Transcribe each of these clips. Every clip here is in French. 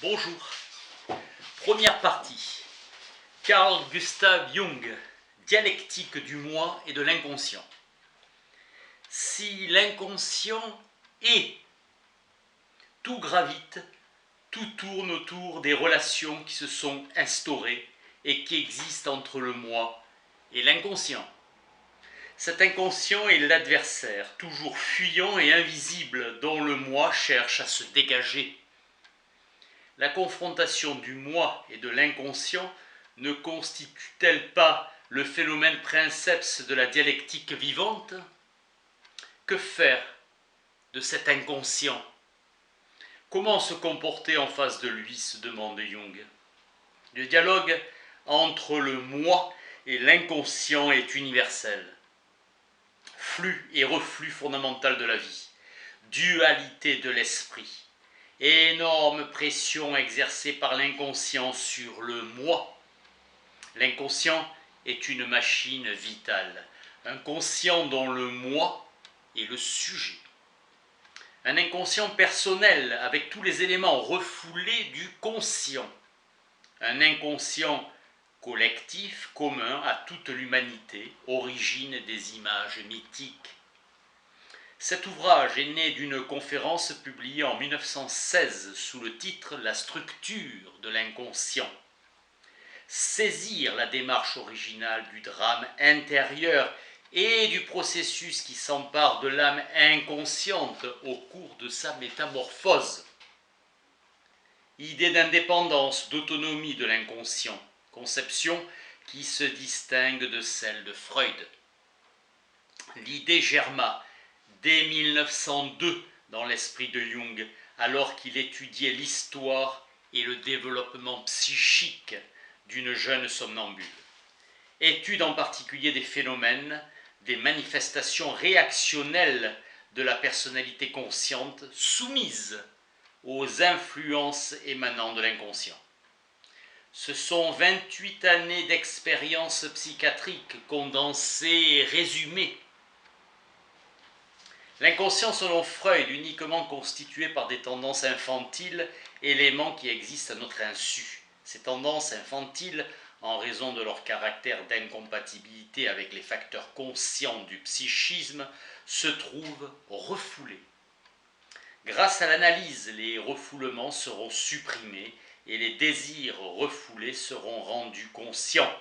Bonjour. Première partie. Carl Gustav Jung, dialectique du moi et de l'inconscient. Si l'inconscient est, tout gravite, tout tourne autour des relations qui se sont instaurées et qui existent entre le moi et l'inconscient. Cet inconscient est l'adversaire, toujours fuyant et invisible, dont le moi cherche à se dégager. La confrontation du moi et de l'inconscient ne constitue-t-elle pas le phénomène princeps de la dialectique vivante? Que faire de cet inconscient? Comment se comporter en face de lui, se demande Jung. Le dialogue entre le moi et l'inconscient est universel. Flux et reflux fondamental de la vie, dualité de l'esprit, énorme pression exercée par l'inconscient sur le moi. L'inconscient est une machine vitale, un conscient dont le moi est le sujet. Un inconscient personnel avec tous les éléments refoulés du conscient. Un inconscient collectif, commun à toute l'humanité, origine des images mythiques. Cet ouvrage est né d'une conférence publiée en 1916 sous le titre « La structure de l'inconscient ». Saisir la démarche originale du drame intérieur et du processus qui s'empare de l'âme inconsciente au cours de sa métamorphose. Idée d'indépendance, d'autonomie de l'inconscient, conception qui se distingue de celle de Freud. L'idée germa dès 1902 dans l'esprit de Jung, alors qu'il étudiait l'histoire et le développement psychique d'une jeune somnambule. Étude en particulier des phénomènes, des manifestations réactionnelles de la personnalité consciente soumise aux influences émanant de l'inconscient. Ce sont 28 années d'expérience psychiatrique condensées et résumées. L'inconscient selon Freud, uniquement constitué par des tendances infantiles, éléments qui existent à notre insu. Ces tendances infantiles, en raison de leur caractère d'incompatibilité avec les facteurs conscients du psychisme, se trouvent refoulés. Grâce à l'analyse, les refoulements seront supprimés et les désirs refoulés seront rendus conscients.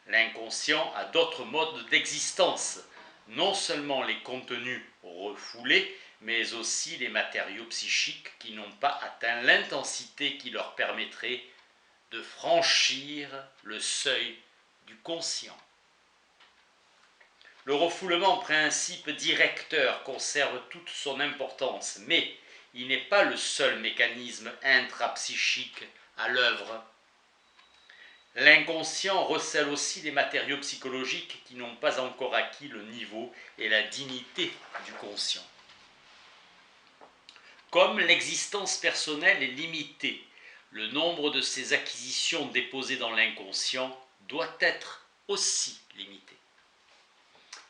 L'inconscient a d'autres modes d'existence, non seulement les contenus refoulés, mais aussi les matériaux psychiques qui n'ont pas atteint l'intensité qui leur permettrait de franchir le seuil du conscient. Le refoulement, principe directeur, conserve toute son importance, mais il n'est pas le seul mécanisme intrapsychique à l'œuvre. L'inconscient recèle aussi des matériaux psychologiques qui n'ont pas encore acquis le niveau et la dignité du conscient. Comme l'existence personnelle est limitée, le nombre de ces acquisitions déposées dans l'inconscient doit être aussi limité.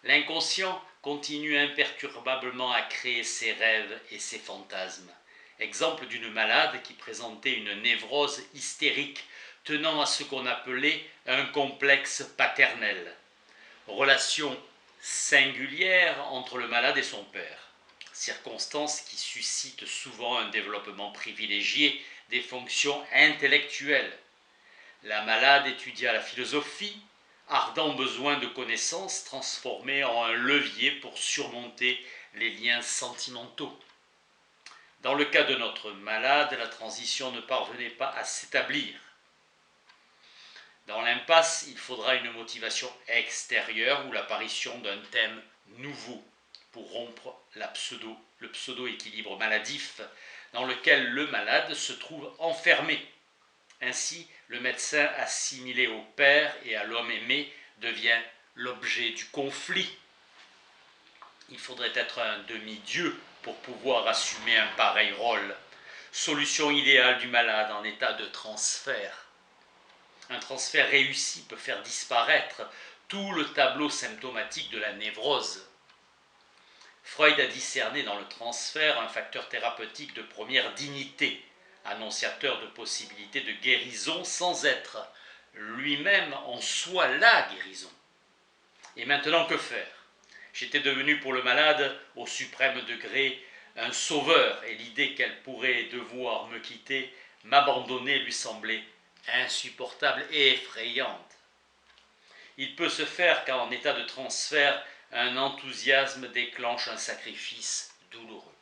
L'inconscient continue imperturbablement à créer ses rêves et ses fantasmes. Exemple d'une malade qui présentait une névrose hystérique tenant à ce qu'on appelait un complexe paternel. Relation singulière entre le malade et son père. Circonstance qui suscite souvent un développement privilégié des fonctions intellectuelles. La malade étudia la philosophie, ardent besoin de connaissances transformé en un levier pour surmonter les liens sentimentaux. Dans le cas de notre malade, la transition ne parvenait pas à s'établir. Dans l'impasse, il faudra une motivation extérieure ou l'apparition d'un thème nouveau pour rompre le pseudo-équilibre maladif dans lequel le malade se trouve enfermé. Ainsi, le médecin assimilé au père et à l'homme aimé devient l'objet du conflit. Il faudrait être un demi-dieu pour pouvoir assumer un pareil rôle. Solution idéale du malade en état de transfert. Un transfert réussi peut faire disparaître tout le tableau symptomatique de la névrose. Freud a discerné dans le transfert un facteur thérapeutique de première dignité, annonciateur de possibilités de guérison sans être lui-même en soi la guérison. Et maintenant, que faire? J'étais devenu pour le malade, au suprême degré, un sauveur, et l'idée qu'elle pourrait devoir me quitter, m'abandonner, lui semblait insupportable et effrayante. Il peut se faire qu'en état de transfert, un enthousiasme déclenche un sacrifice douloureux.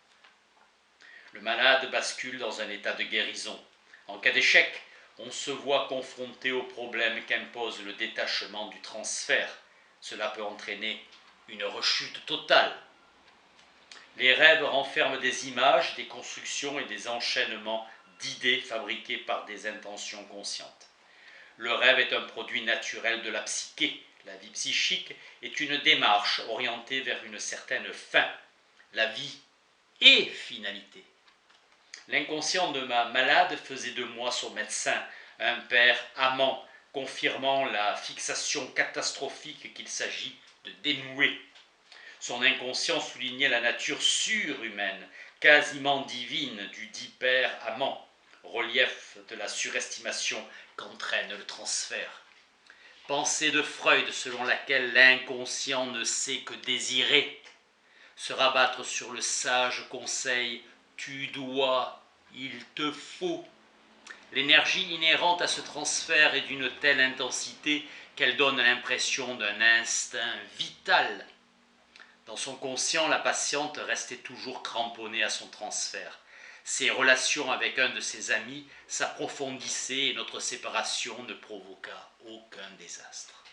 Le malade bascule dans un état de guérison. En cas d'échec, on se voit confronté au problème qu'impose le détachement du transfert. Cela peut entraîner une rechute totale. Les rêves renferment des images, des constructions et des enchaînements d'idées fabriquées par des intentions conscientes. Le rêve est un produit naturel de la psyché. La vie psychique est une démarche orientée vers une certaine fin. La vie est finalité. L'inconscient de ma malade faisait de moi son médecin, un père amant, confirmant la fixation catastrophique qu'il s'agit de dénouer. Son inconscient soulignait la nature surhumaine, quasiment divine du dit père amant, relief de la surestimation qu'entraîne le transfert. Pensée de Freud selon laquelle l'inconscient ne sait que désirer, se rabattre sur le sage conseil « tu dois, il te faut ». L'énergie inhérente à ce transfert est d'une telle intensité qu'elle donne l'impression d'un instinct vital. Dans son conscient, la patiente restait toujours cramponnée à son transfert. Ses relations avec un de ses amis s'approfondissaient et notre séparation ne provoqua aucun désastre.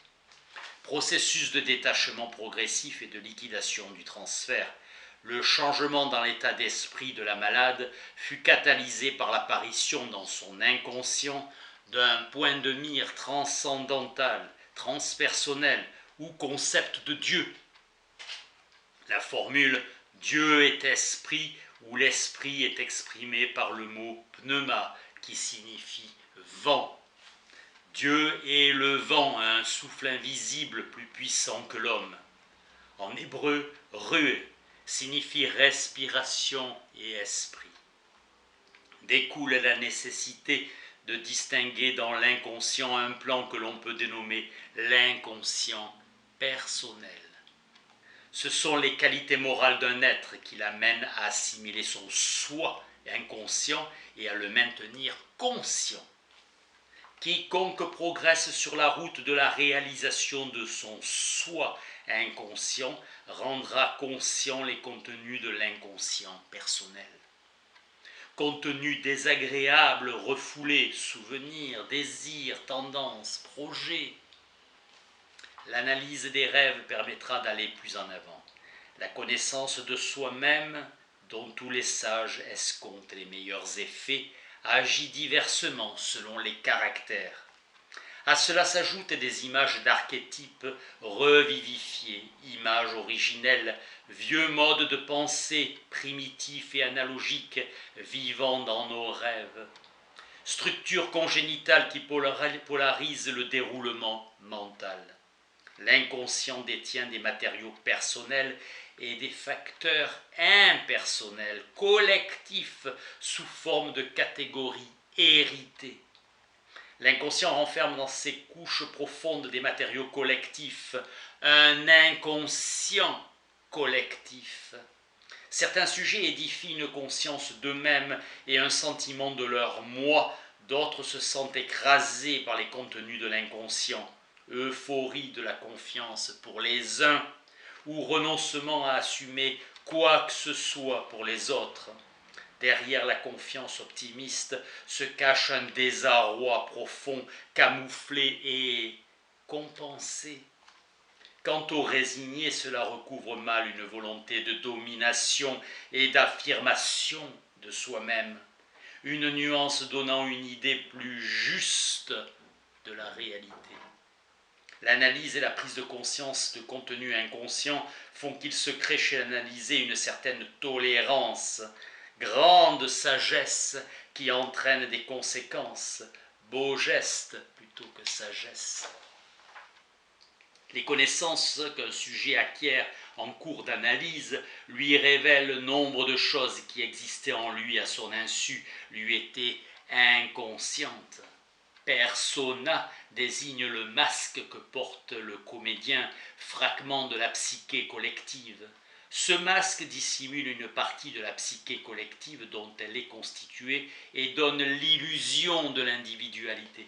Processus de détachement progressif et de liquidation du transfert. Le changement dans l'état d'esprit de la malade fut catalysé par l'apparition dans son inconscient d'un point de mire transcendantal, transpersonnel ou concept de Dieu. La formule « Dieu est esprit » où l'esprit est exprimé par le mot « pneuma » qui signifie « vent ». Dieu est le vent, un souffle invisible plus puissant que l'homme. En hébreu, « rué » signifie respiration et esprit. Découle la nécessité de distinguer dans l'inconscient un plan que l'on peut dénommer l'inconscient personnel. Ce sont les qualités morales d'un être qui l'amènent à assimiler son soi inconscient et à le maintenir conscient. Quiconque progresse sur la route de la réalisation de son soi inconscient rendra conscient les contenus de l'inconscient personnel. Contenus désagréables, refoulés, souvenirs, désirs, tendances, projets. L'analyse des rêves permettra d'aller plus en avant. La connaissance de soi-même, dont tous les sages escomptent les meilleurs effets, agit diversement selon les caractères. À cela s'ajoutent des images d'archétypes revivifiées, images originelles, vieux modes de pensée primitifs et analogiques vivant dans nos rêves. Structure congénitale qui polarise le déroulement mental. L'inconscient détient des matériaux personnels et des facteurs impersonnels, collectifs, sous forme de catégories héritées. L'inconscient renferme dans ses couches profondes des matériaux collectifs, un inconscient collectif. Certains sujets édifient une conscience d'eux-mêmes et un sentiment de leur moi, d'autres se sentent écrasés par les contenus de l'inconscient. Euphorie de la confiance pour les uns, ou renoncement à assumer quoi que ce soit pour les autres. Derrière la confiance optimiste se cache un désarroi profond, camouflé et compensé. Quant au résigné, cela recouvre mal une volonté de domination et d'affirmation de soi-même, une nuance donnant une idée plus juste de la réalité. L'analyse et la prise de conscience de contenus inconscients font qu'il se crée chez l'analysé une certaine tolérance, grande sagesse qui entraîne des conséquences, beau geste plutôt que sagesse. Les connaissances qu'un sujet acquiert en cours d'analyse lui révèlent nombre de choses qui existaient en lui à son insu, lui étaient inconscientes. Persona désigne le masque que porte le comédien, fragment de la psyché collective. Ce masque dissimule une partie de la psyché collective dont elle est constituée et donne l'illusion de l'individualité.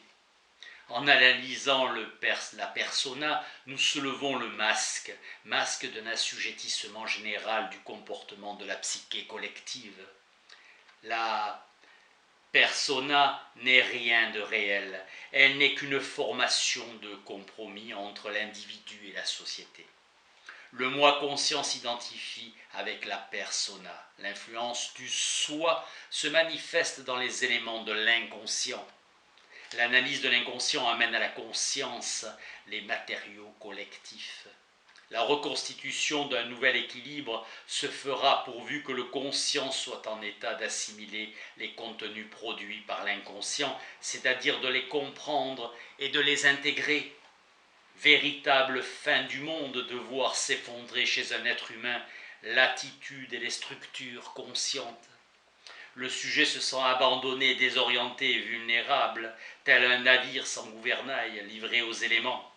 En analysant la persona, nous soulevons le masque, masque d'un assujettissement général du comportement de la psyché collective. La persona n'est rien de réel, elle n'est qu'une formation de compromis entre l'individu et la société. Le moi conscient s'identifie avec la persona. L'influence du soi se manifeste dans les éléments de l'inconscient. L'analyse de l'inconscient amène à la conscience les matériaux collectifs. La reconstitution d'un nouvel équilibre se fera pourvu que le conscient soit en état d'assimiler les contenus produits par l'inconscient, c'est-à-dire de les comprendre et de les intégrer. Véritable fin du monde de voir s'effondrer chez un être humain l'attitude et les structures conscientes. Le sujet se sent abandonné, désorienté et vulnérable, tel un navire sans gouvernail livré aux éléments.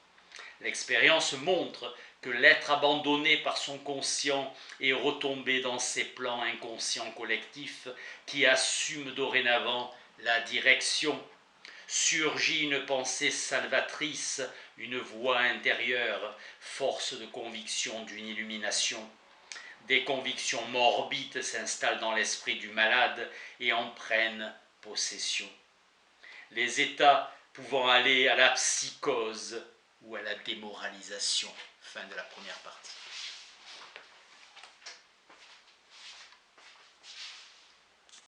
L'expérience montre que l'être abandonné par son conscient est retombé dans ses plans inconscients collectifs qui assument dorénavant la direction. Surgit une pensée salvatrice, une voix intérieure, force de conviction d'une illumination. Des convictions morbides s'installent dans l'esprit du malade et en prennent possession. Les états pouvant aller à la psychose ou à la démoralisation. Fin de la première partie.